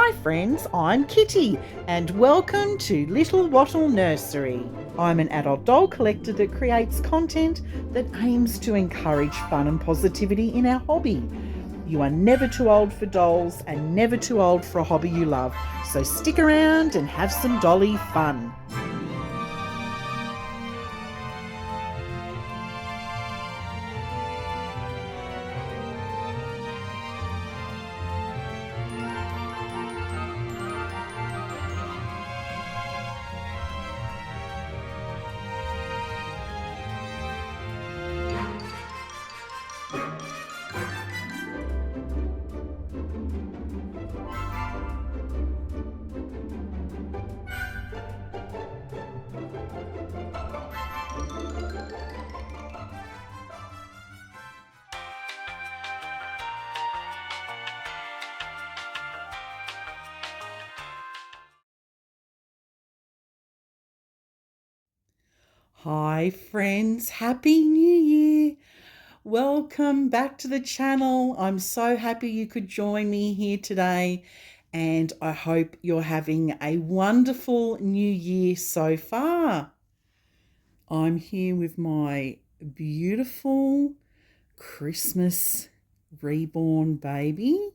Hi friends, I'm Kitty and welcome to Little Wattle Nursery. I'm an adult doll collector that creates content that aims to encourage fun and positivity in our hobby. You are never too old for dolls and never too old for a hobby you love, so stick around and have some dolly fun. Hi friends, Happy New Year! Welcome back to the channel. I'm so happy you could join me here today and I hope you're having a wonderful new year so far. I'm here with my beautiful Christmas reborn baby.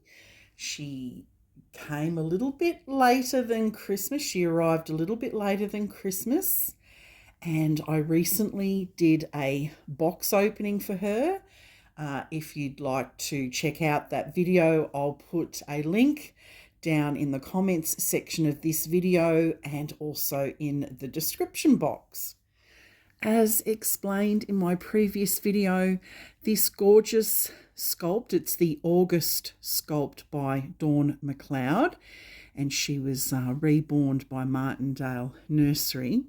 She came a little bit later than Christmas. She arrived a little bit later than Christmas. And I recently did a box opening for her. If you'd like to check out that video, I'll put a link down in the comments section of this video and also in the description box. As explained in my previous video, this gorgeous sculpt, it's the August sculpt by Dawn McLeod, and she was reborn by Martindale Nursery.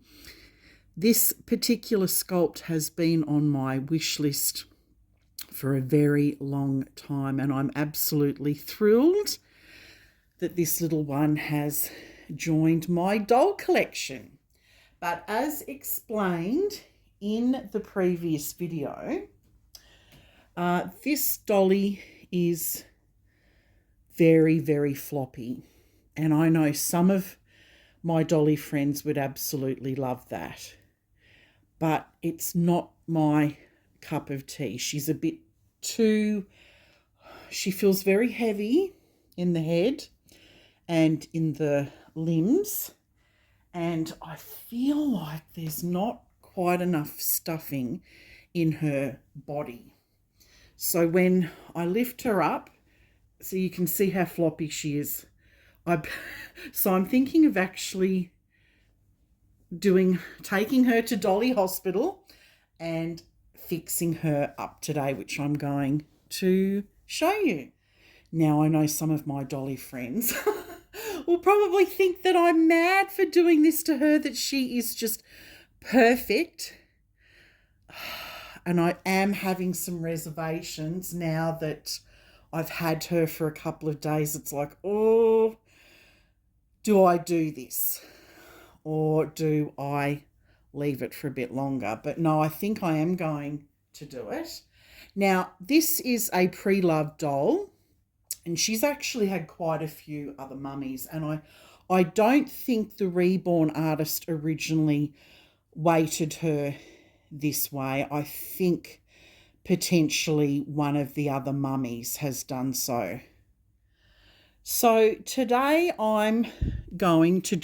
This particular sculpt has been on my wish list for a very long time, and I'm absolutely thrilled that this little one has joined my doll collection. But as explained in the previous video, this dolly is very, very floppy, and I know some of my dolly friends would absolutely love that. But it's not my cup of tea. She's a bit too, she feels very heavy in the head and in the limbs. And I feel like there's not quite enough stuffing in her body. So when I lift her up, so you can see how floppy she is. So I'm thinking of actually taking her to Dolly Hospital and fixing her up today, which I'm going to show you. Now, I know some of my dolly friends will probably think that I'm mad for doing this to her, that she is just perfect. And I am having some reservations now that I've had her for a couple of days. It's like, oh, do I do this? Or do I leave it for a bit longer? But no, I think I am going to do it. Now, this is a pre-loved doll, and she's actually had quite a few other mummies, and I don't think the reborn artist originally weighted her this way. I think potentially one of the other mummies has done so. So today I'm going to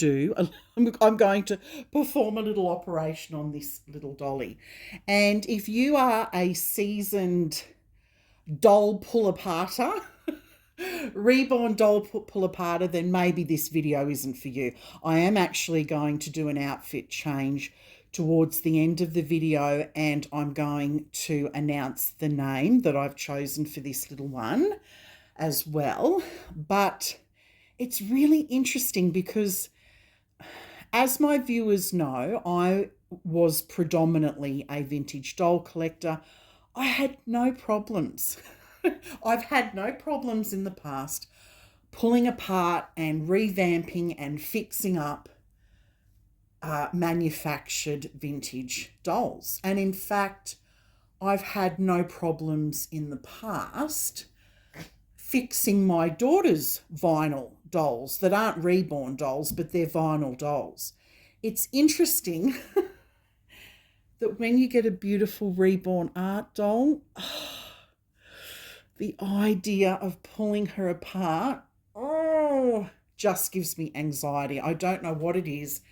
perform a little operation on this little dolly. And if you are a seasoned doll pull-aparter, reborn doll pull-aparter, then maybe this video isn't for you. I am actually going to do an outfit change towards the end of the video, and I'm going to announce the name that I've chosen for this little one as well. But it's really interesting because, as my viewers know, I was predominantly a vintage doll collector. I had no problems. I've had no problems in the past pulling apart and revamping and fixing up manufactured vintage dolls. And in fact, I've had no problems in the past fixing my daughter's vinyl dolls that aren't reborn dolls, but they're vinyl dolls. It's interesting that when you get a beautiful reborn art doll, the idea of pulling her apart, just gives me anxiety. I don't know what it is.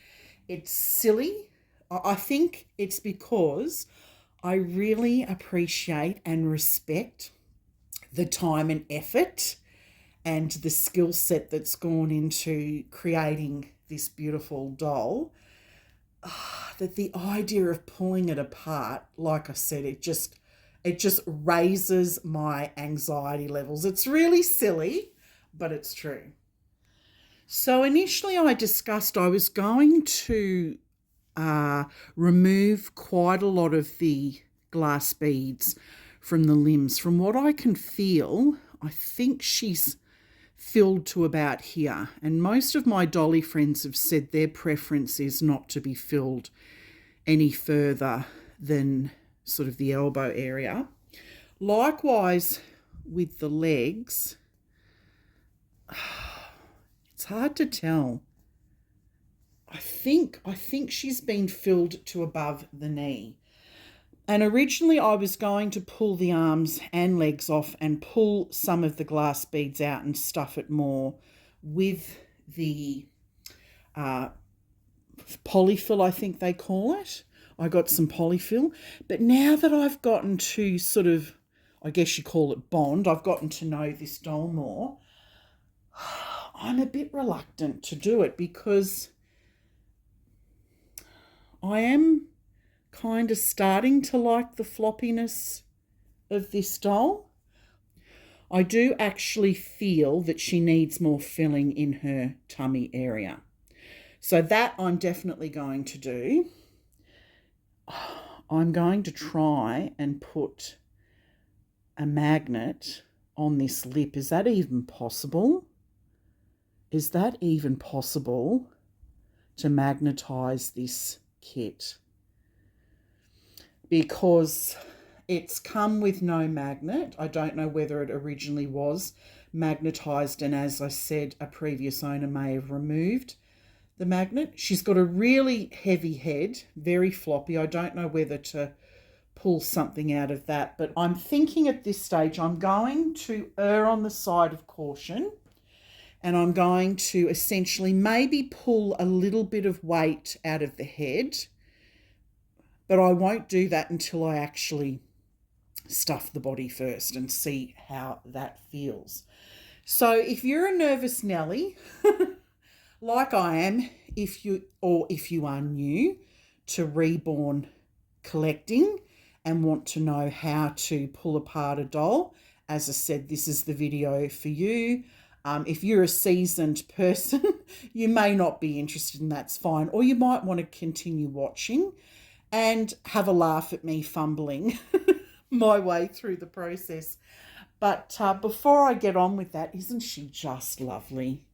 It's silly. I think it's because I really appreciate and respect the time and effort and the skill set that's gone into creating this beautiful doll. That the idea of pulling it apart, like I said, it just raises my anxiety levels. It's really silly, but it's true. So initially I discussed I was going to remove quite a lot of the glass beads from the limbs. From what I can feel, I think she's filled to about here. And most of my dolly friends have said their preference is not to be filled any further than sort of the elbow area. Likewise with the legs, it's hard to tell. I think she's been filled to above the knee. And originally I was going to pull the arms and legs off and pull some of the glass beads out and stuff it more with the polyfill, I think they call it. I got some polyfill. But now that I've gotten to sort of, I guess you call it bond, I've gotten to know this doll more, I'm a bit reluctant to do it because I am kind of starting to like the floppiness of this doll. I do actually feel that she needs more filling in her tummy area. So that I'm definitely going to do. I'm going to try and put a magnet on this lip. Is that even possible? Is that even possible to magnetize this kit? Because it's come with no magnet. I don't know whether it originally was magnetized, and as I said, a previous owner may have removed the magnet. She's got a really heavy head, very floppy. I don't know whether to pull something out of that, but I'm thinking at this stage I'm going to err on the side of caution, and I'm going to essentially maybe pull a little bit of weight out of the head, but I won't do that until I actually stuff the body first and see how that feels. So if you're a nervous Nelly, like I am, if you are new to reborn collecting and want to know how to pull apart a doll, as I said, this is the video for you. If you're a seasoned person, you may not be interested, and that's fine. Or you might want to continue watching and have a laugh at me fumbling my way through the process. But before I get on with that, isn't she just lovely?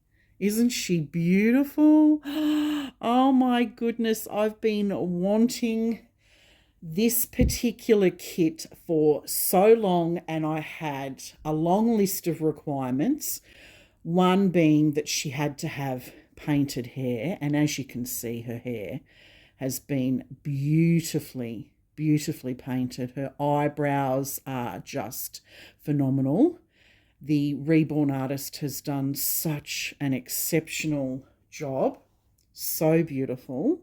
Isn't she beautiful? Oh my goodness, I've been wanting this particular kit for so long, and I had a long list of requirements, one being that she had to have painted hair, and as you can see, her hair has been beautifully painted. Her eyebrows are just phenomenal. The reborn artist has done such an exceptional job. So beautiful.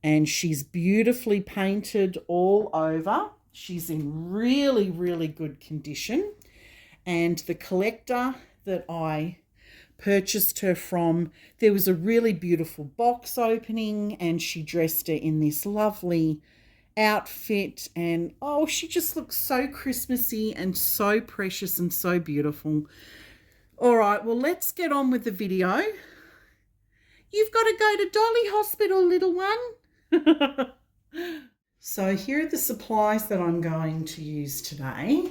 And she's beautifully painted all over. She's in really, really good condition. And the collector that I purchased her from, there was a really beautiful box opening, and she dressed her in this lovely outfit, and oh, she just looks so Christmassy and so precious and so beautiful. All right, well, let's get on with the video. You've got to go to Dolly Hospital, little one. So here are the supplies that I'm going to use today.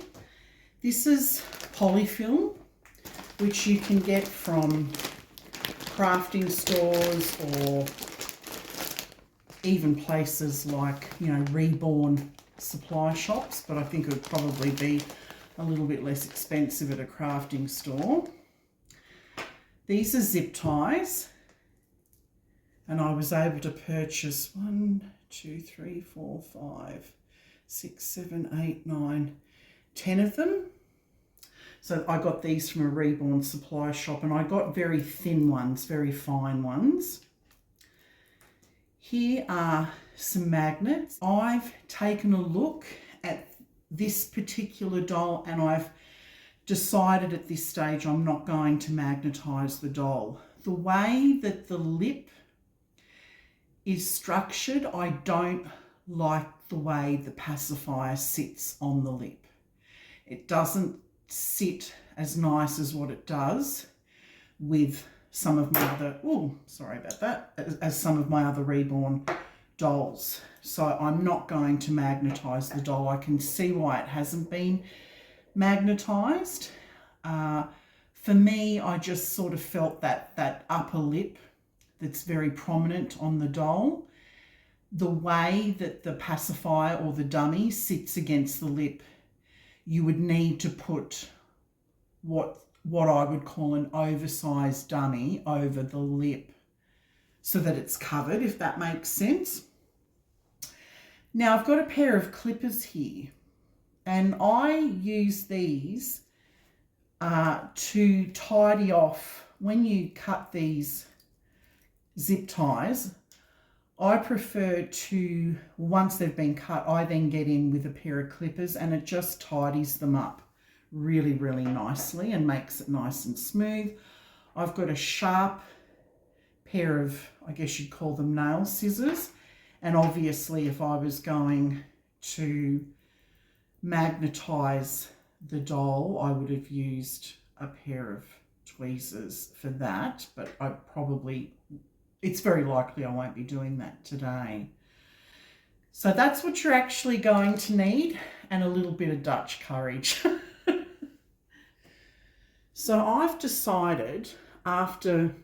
This is polyfill, which you can get from crafting stores or even places like, you know, reborn supply shops, but I think it would probably be a little bit less expensive at a crafting store. These are zip ties, and I was able to purchase 1, 2, 3, 4, 5, 6, 7, 8, 9, 10 of them. So I got these from a Reborn supply shop, and I got very thin ones, very fine ones. Here are some magnets. I've taken a look at this particular doll, and I've decided at this stage I'm not going to magnetise the doll. The way that the lip is structured, I don't like the way the pacifier sits on the lip. It doesn't sit as nice as what it does with some of my other, as some of my other Reborn dolls. So I'm not going to magnetise the doll. I can see why it hasn't been magnetised. For me, I just sort of felt that upper lip that's very prominent on the doll, the way that the pacifier or the dummy sits against the lip, you would need to put what I would call an oversized dummy over the lip so that it's covered, if that makes sense. Now I've got a pair of clippers here, and I use these to tidy off when you cut these zip ties. I prefer to, once they've been cut, I then get in with a pair of clippers, and it just tidies them up really, really nicely and makes it nice and smooth. I've got a sharp pair of, I guess you'd call them nail scissors, and obviously if I was going to magnetise the doll, I would have used a pair of tweezers for that, but it's very likely I won't be doing that today. So that's what you're actually going to need, and a little bit of Dutch courage. So I've decided, after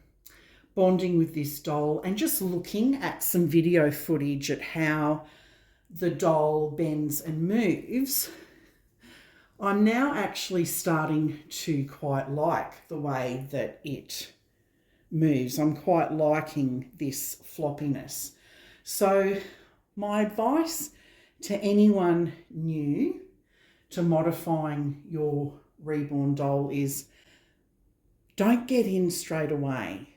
bonding with this doll and just looking at some video footage at how the doll bends and moves, I'm now actually starting to quite like the way that it moves. I'm quite liking this floppiness. So my advice to anyone new to modifying your Reborn doll is, don't get in straight away.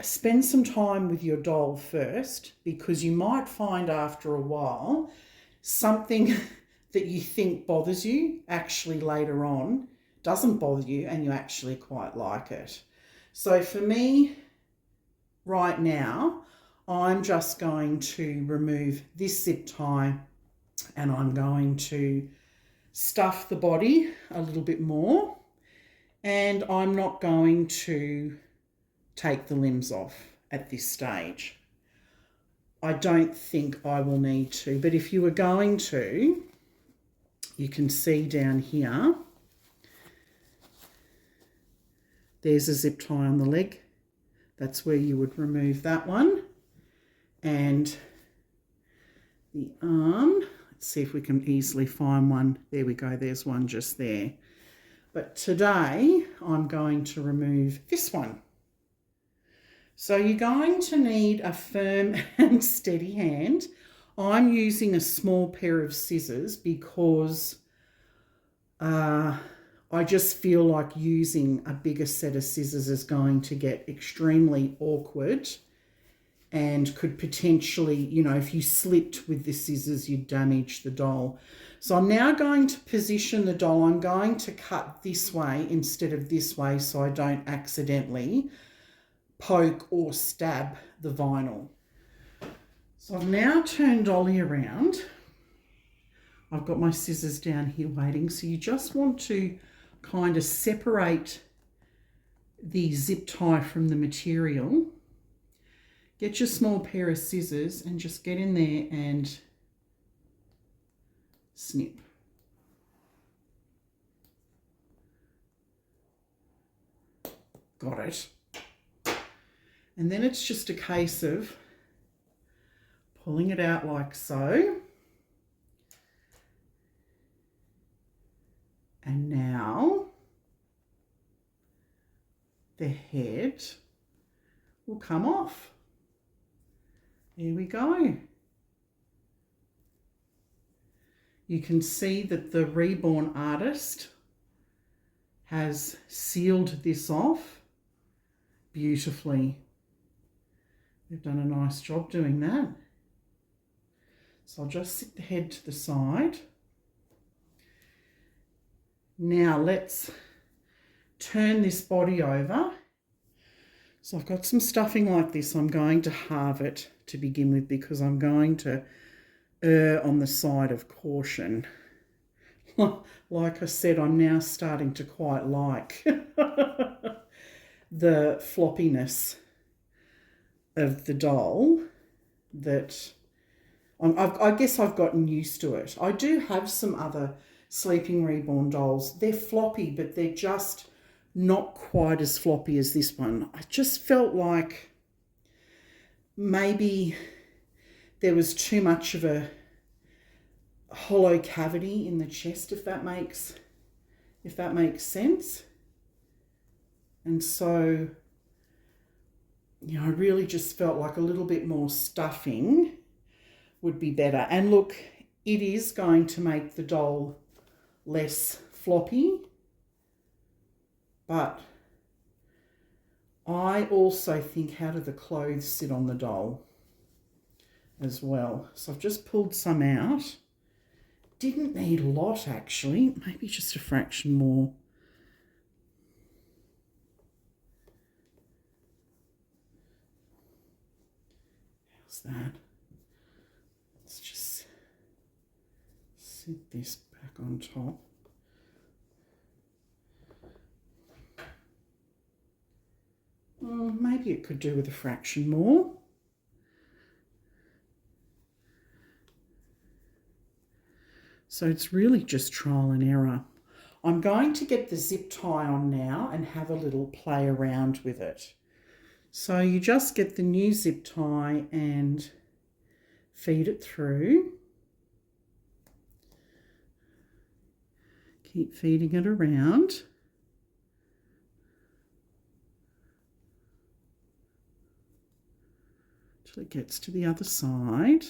Spend some time with your doll first, because you might find after a while something that you think bothers you actually later on doesn't bother you, and you actually quite like it. So for me right now, I'm just going to remove this zip tie, and I'm going to stuff the body a little bit more, and I'm not going to take the limbs off at this stage. I don't think I will need to, but if you were going to, you can see down here, there's a zip tie on the leg. That's where you would remove that one. And the arm, let's see if we can easily find one. There we go, there's one just there. But today I'm going to remove this one. So you're going to need a firm and steady hand. I'm using a small pair of scissors because I just feel like using a bigger set of scissors is going to get extremely awkward and could potentially, you know, if you slipped with the scissors, you'd damage the doll. So I'm now going to position the doll. I'm going to cut this way instead of this way so I don't accidentally poke or stab the vinyl. So I've now turned Dolly around. I've got my scissors down here waiting. So you just want to kind of separate the zip tie from the material. Get your small pair of scissors and just get in there and snip. Got it. And then it's just a case of pulling it out like so. And now the head will come off. There we go. You can see that the Reborn artist has sealed this off beautifully. They've done a nice job doing that. So I'll just sit the head to the side. Now let's turn this body over. So I've got some stuffing like this. I'm going to halve it to begin with because I'm going to err on the side of caution. Like I said, I'm now starting to quite like the floppiness of the doll that I guess I've gotten used to it. I do have some other Sleeping Reborn dolls. They're floppy, but they're just not quite as floppy as this one. I just felt like maybe there was too much of a hollow cavity in the chest, if that makes sense. And so, you know, I really just felt like a little bit more stuffing would be better. And look, it is going to make the doll less floppy, but I also think, how do the clothes sit on the doll as well? So I've just pulled some out. Didn't need a lot actually, maybe just a fraction more. How's that? Let's just sit this back on top. Maybe it could do with a fraction more. So it's really just trial and error. I'm going to get the zip tie on now and have a little play around with it. So you just get the new zip tie and feed it through. Keep feeding it around. Till it gets to the other side.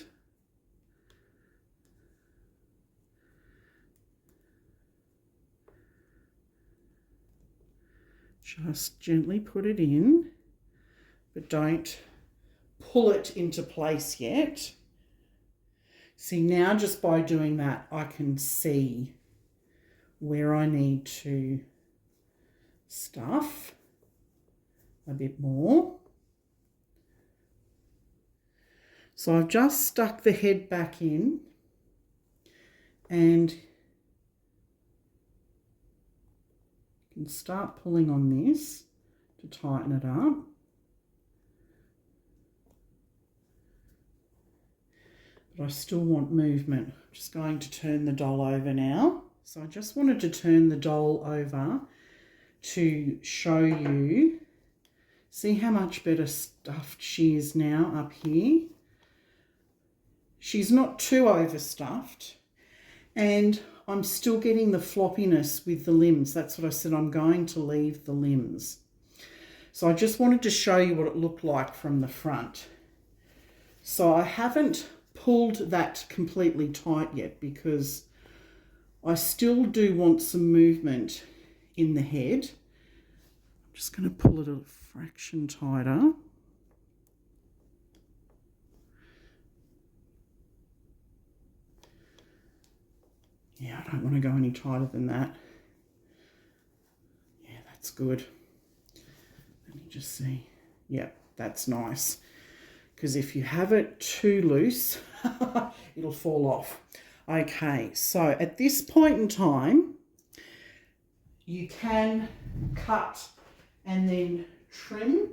Just gently put it in, but don't pull it into place yet. See, now just by doing that, I can see where I need to stuff a bit more. So I've just stuck the head back in and you can start pulling on this to tighten it up. But I still want movement. I'm just going to turn the doll over now. So I just wanted to turn the doll over to show you. See how much better stuffed she is now up here. She's not too overstuffed, and I'm still getting the floppiness with the limbs. That's what I said, I'm going to leave the limbs. So I just wanted to show you what it looked like from the front. So I haven't pulled that completely tight yet because I still do want some movement in the head. I'm just going to pull it a fraction tighter. Yeah, I don't want to go any tighter than that. Yeah, that's good. Let me just see. Yep, that's nice. Because if you have it too loose, it'll fall off. Okay, so at this point in time, you can cut and then trim.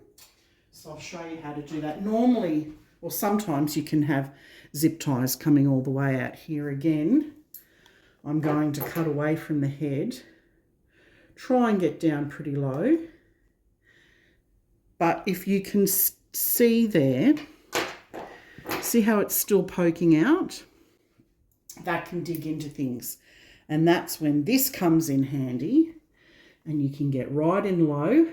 So I'll show you how to do that. Normally, or sometimes you can have zip ties coming all the way out here again. I'm going to cut away from the head, try and get down pretty low. But if you can see there, see how it's still poking out? That can dig into things And that's when this comes in handy, and you can get right in low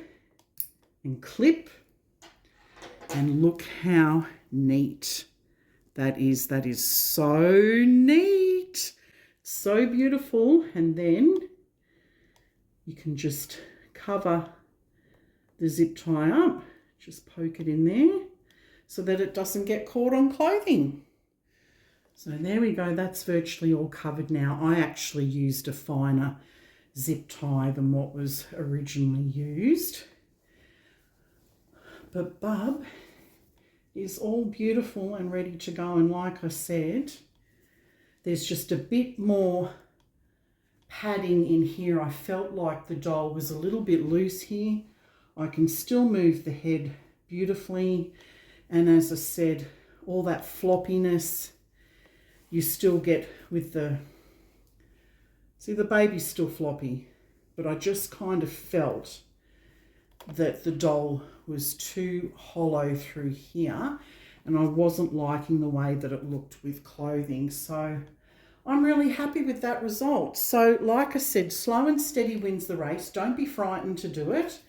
and clip, and look how neat that is. That is so neat, so beautiful. And then you can just cover the zip tie up, just poke it in there so that it doesn't get caught on clothing. So there we go, that's virtually all covered now. I actually used a finer zip tie than what was originally used. But Bub is all beautiful and ready to go. And like I said, there's just a bit more padding in here. I felt like the doll was a little bit loose here. I can still move the head beautifully. And as I said, all that floppiness you still get with the... See, the baby's still floppy, but I just kind of felt that the doll was too hollow through here, and I wasn't liking the way that it looked with clothing. So I'm really happy with that result. So like I said, slow and steady wins the race. Don't be frightened to do it,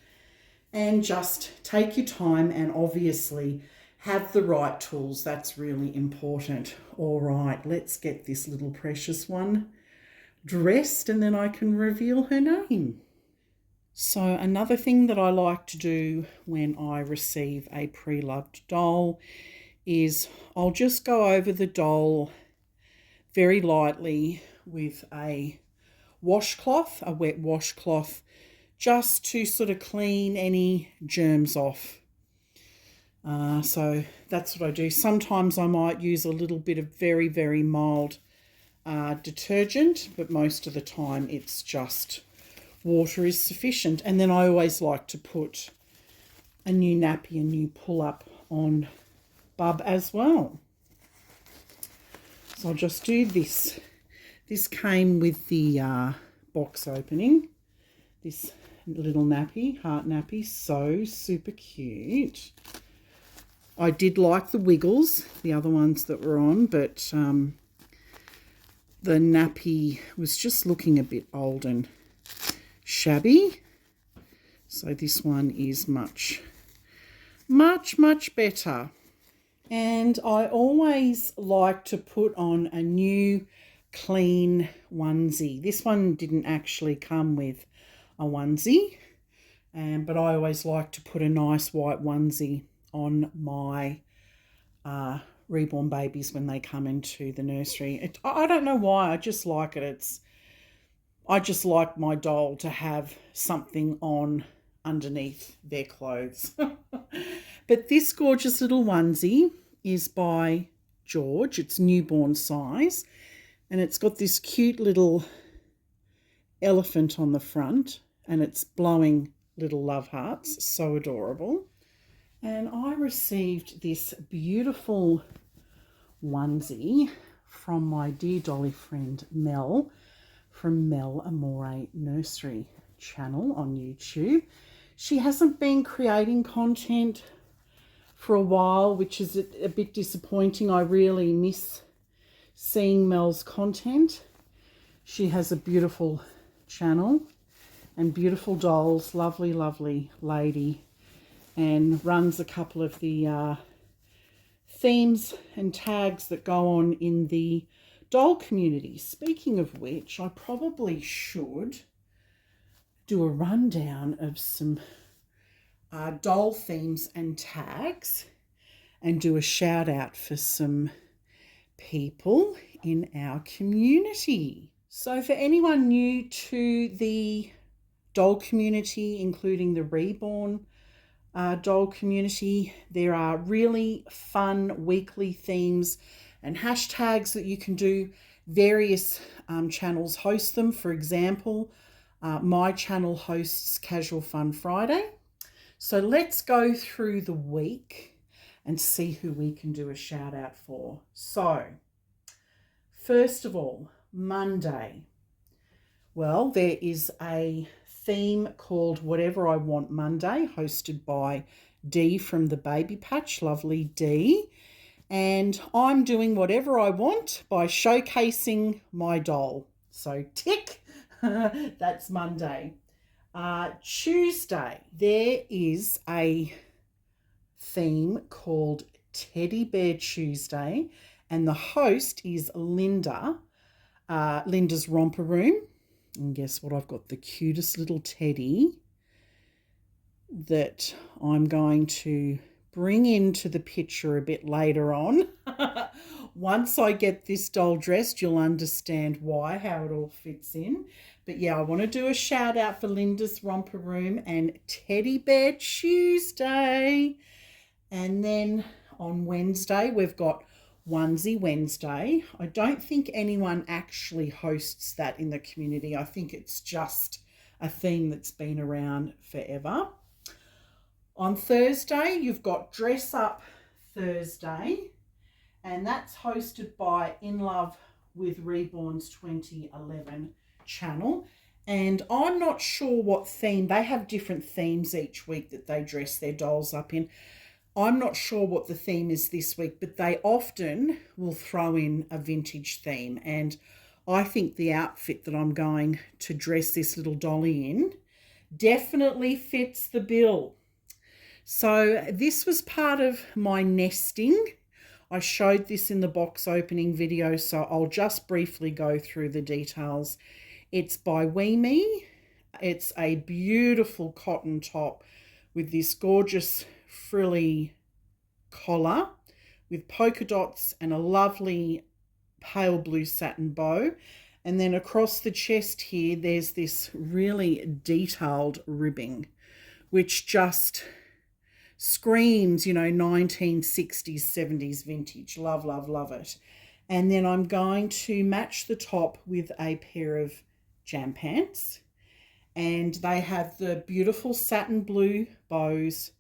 and just take your time, and obviously have the right tools. That's really important. All right, let's get this little precious one dressed, and then I can reveal her name. So another thing that I like to do when I receive a pre-loved doll is I'll just go over the doll very lightly with a washcloth, a wet washcloth, just to sort of clean any germs off. So that's what I do. Sometimes I might use a little bit of very, very mild detergent, but most of the time it's just water is sufficient. And then I always like to put a new nappy, a new pull-up on Bub as well. So I'll just do this. This came with the box opening. This little nappy, heart nappy, so super cute. I did like the wiggles, the other ones that were on, but the nappy was just looking a bit old and shabby. So this one is much, much, much better. And I always like to put on a new clean onesie. This one didn't actually come with a onesie, but I always like to put a nice white onesie on my reborn babies when they come into the nursery. I don't know why, I just like it. I just like my doll to have something on underneath their clothes. But this gorgeous little onesie is by George. It's newborn size, and it's got this cute little elephant on the front, and it's blowing little love hearts. So adorable. And I received this beautiful onesie from my dear dolly friend Mel, from Mel Amore Nursery channel on YouTube. She hasn't been creating content for a while, which is a bit disappointing. I really miss seeing Mel's content. She has a beautiful channel and beautiful dolls, lovely, lovely lady, and runs a couple of the themes and tags that go on in the doll community. Speaking of which, I probably should do a rundown of some doll themes and tags, and do a shout out for some people in our community. So for anyone new to the doll community, including the reborn doll community, there are really fun weekly themes and hashtags that you can do. Various channels host them. For example, my channel hosts Casual Fun Friday. So let's go through the week and see who we can do a shout out for. So first of all, Monday. Well, there is a theme called Whatever I Want Monday, hosted by Dee from the Baby Patch, lovely Dee. And I'm doing whatever I want by showcasing my doll. So tick, that's Monday. Tuesday, there is a theme called Teddy Bear Tuesday, and the host is Linda, Linda's Romper Room. And guess what? I've got the cutest little teddy that I'm going to bring into the picture a bit later on. Once I get this doll dressed, you'll understand why, how it all fits in. But yeah, I want to do a shout out for Linda's Romper Room and Teddy Bear Tuesday. And then on Wednesday, we've got Onesie Wednesday. I don't think anyone actually hosts that in the community. I think it's just a theme that's been around forever. On Thursday, you've got Dress Up Thursday, and that's hosted by In Love with Reborn's 2011 channel. And I'm not sure what theme, they have different themes each week that they dress their dolls up in. I'm not sure what the theme is this week, but they often will throw in a vintage theme. And I think the outfit that I'm going to dress this little dolly in definitely fits the bill. So this was part of my nesting. I showed this in the box opening video, so I'll just briefly go through the details. It's by Weeme. It's a beautiful cotton top with this gorgeous frilly collar with polka dots and a lovely pale blue satin bow. And then across the chest here, there's this really detailed ribbing, which just screams, 1960s, 70s vintage. Love, love, love it. And then I'm going to match the top with a pair of jam pants. And they have the beautiful satin blue bows.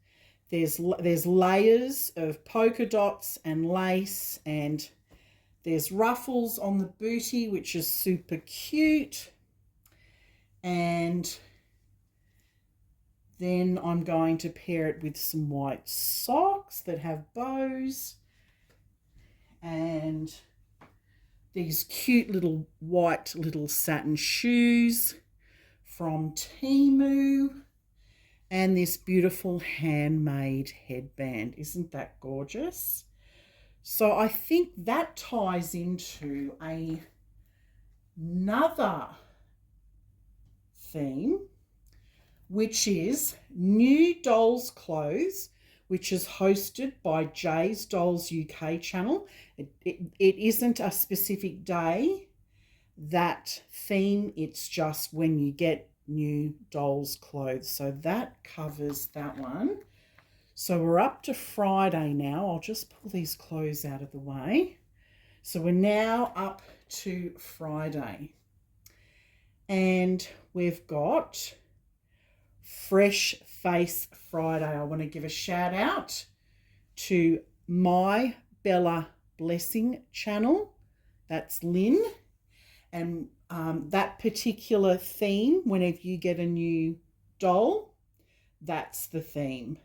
There's layers of polka dots and lace, and there's ruffles on the booty, which is super cute. And then I'm going to pair it with some white socks that have bows and these cute little white little satin shoes from Temu and this beautiful handmade headband. Isn't that gorgeous? So I think that ties into another theme, which is New Dolls Clothes, which is hosted by Jay's Dolls UK channel. It isn't a specific day, that theme, it's just when you get new dolls clothes. So that covers that one. So we're up to Friday now. I'll just pull these clothes out of the way. So we're now up to Friday. And we've got Fresh Face Friday. I want to give a shout out to My Bella Blessing channel. That's Lynn. And that particular theme, whenever you get a new doll, that's the theme.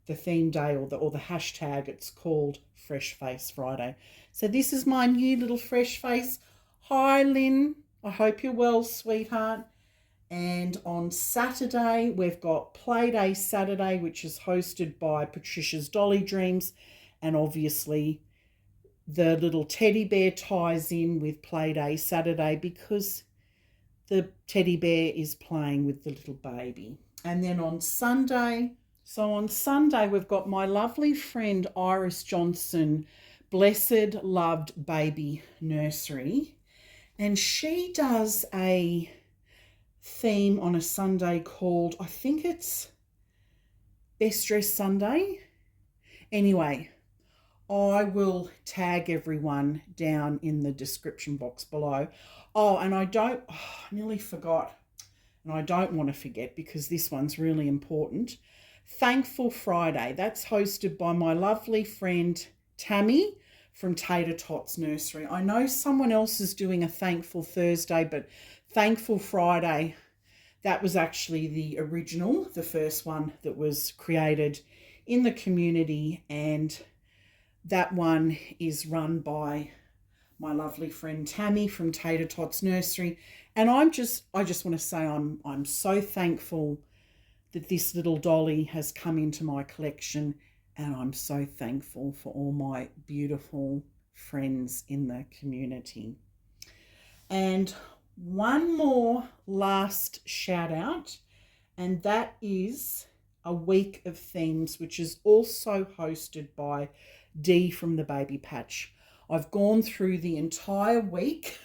The theme day or the hashtag, it's called Fresh Face Friday. So this is my new little fresh face. Hi, Lynn. I hope you're well, sweetheart. And on Saturday, we've got Playday Saturday, which is hosted by Patricia's Dolly Dreams. And obviously, the little teddy bear ties in with Playday Saturday because the teddy bear is playing with the little baby. And then on Sunday, we've got my lovely friend Iris Johnson, Blessed Loved Baby Nursery. And she does a theme on a Sunday called, I think it's Best Dress Sunday. Anyway, I will tag everyone down in the description box below. Oh, and I nearly forgot, and I don't want to forget because this one's really important. Thankful Friday. That's hosted by my lovely friend Tammy from Tater Tots Nursery. I know someone else is doing a Thankful Thursday, but Thankful Friday, that was actually the original, the first one that was created in the community, and that one is run by my lovely friend Tammy from Tater Tots Nursery. And I just want to say I'm so thankful that this little dolly has come into my collection, and I'm so thankful for all my beautiful friends in the community. And one more last shout out, and that is a week of themes, which is also hosted by Dee from the Baby Patch. I've gone through the entire week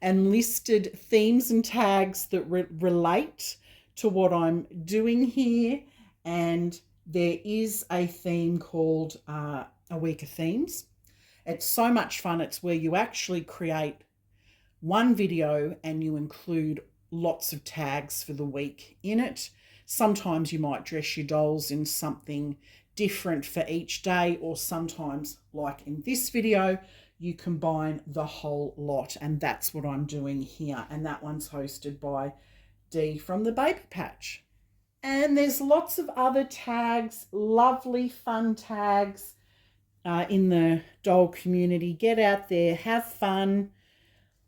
and listed themes and tags that relate to what I'm doing here. And there is a theme called A Week of Themes. It's so much fun. It's where you actually create one video and you include lots of tags for the week in it. Sometimes you might dress your dolls in something different for each day, or sometimes, like in this video, you combine the whole lot, and that's what I'm doing here. And that one's hosted by Dee from the Baby Patch. And there's lots of other tags, lovely fun tags in the doll community. Get out there, have fun,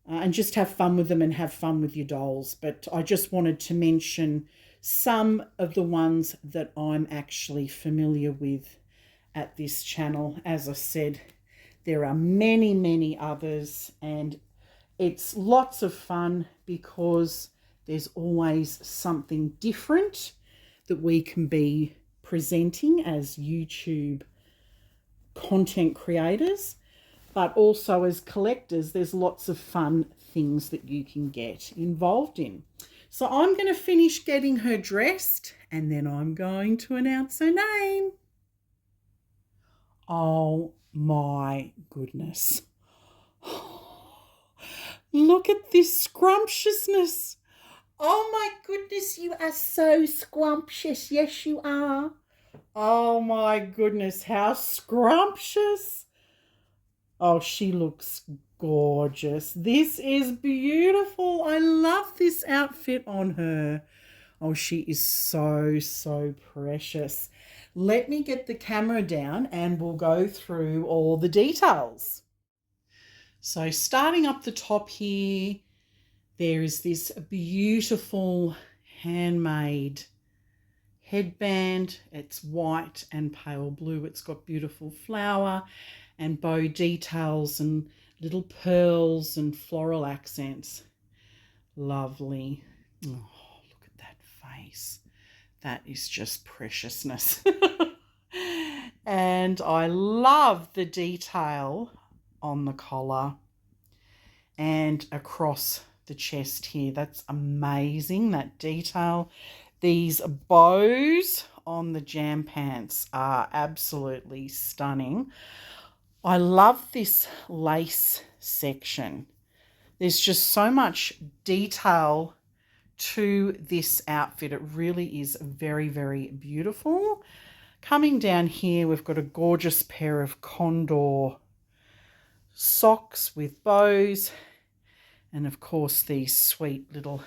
and just have fun with them and have fun with your dolls. But I just wanted to mention some of the ones that I'm actually familiar with at this channel. As I said, there are many, many others, and it's lots of fun because there's always something different that we can be presenting as YouTube content creators, but also as collectors, there's lots of fun things that you can get involved in. So I'm going to finish getting her dressed, and then I'm going to announce her name. Oh my goodness. Look at this scrumptiousness. Oh my goodness, you are so scrumptious. Yes, you are. Oh my goodness, how scrumptious. Oh, she looks gorgeous. This is beautiful. I love this outfit on her. Oh, she is so, so precious. Let me get the camera down and we'll go through all the details. So starting up the top here, there is this beautiful handmade headband. It's white and pale blue. It's got beautiful flower and bow details and little pearls and floral accents. Lovely. Oh, look at that face. That is just preciousness. And I love the detail on the collar and across the chest here. That's amazing, that detail. These bows on the jam pants are absolutely stunning. I love this lace section. There's just so much detail to this outfit. It really is very, very beautiful. Coming down here, we've got a gorgeous pair of condor socks with bows, and of course these sweet little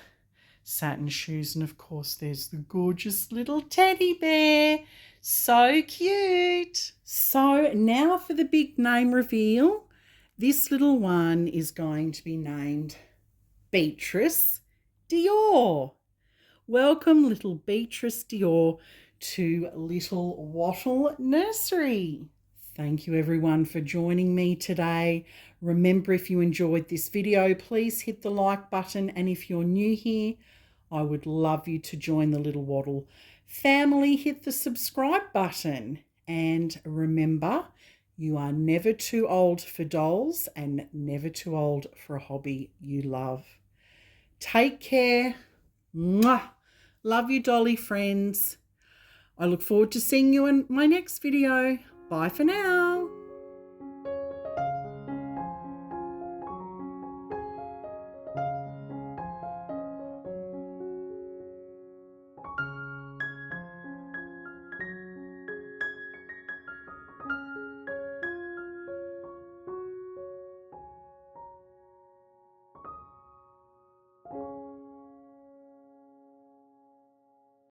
satin shoes, and of course there's the gorgeous little teddy bear. So cute. So now for the big name reveal. This little one is going to be named Beatrice Dior. Welcome, little Beatrice Dior, to Little Wattle Nursery. Thank you everyone for joining me today. Remember, if you enjoyed this video, please hit the like button, and if you're new here, I would love you to join the Little Wattle family. Hit the subscribe button, and remember, you are never too old for dolls and never too old for a hobby you love. Take care. Mwah. Love you, dolly friends. I look forward to seeing you in my next video. Bye for now.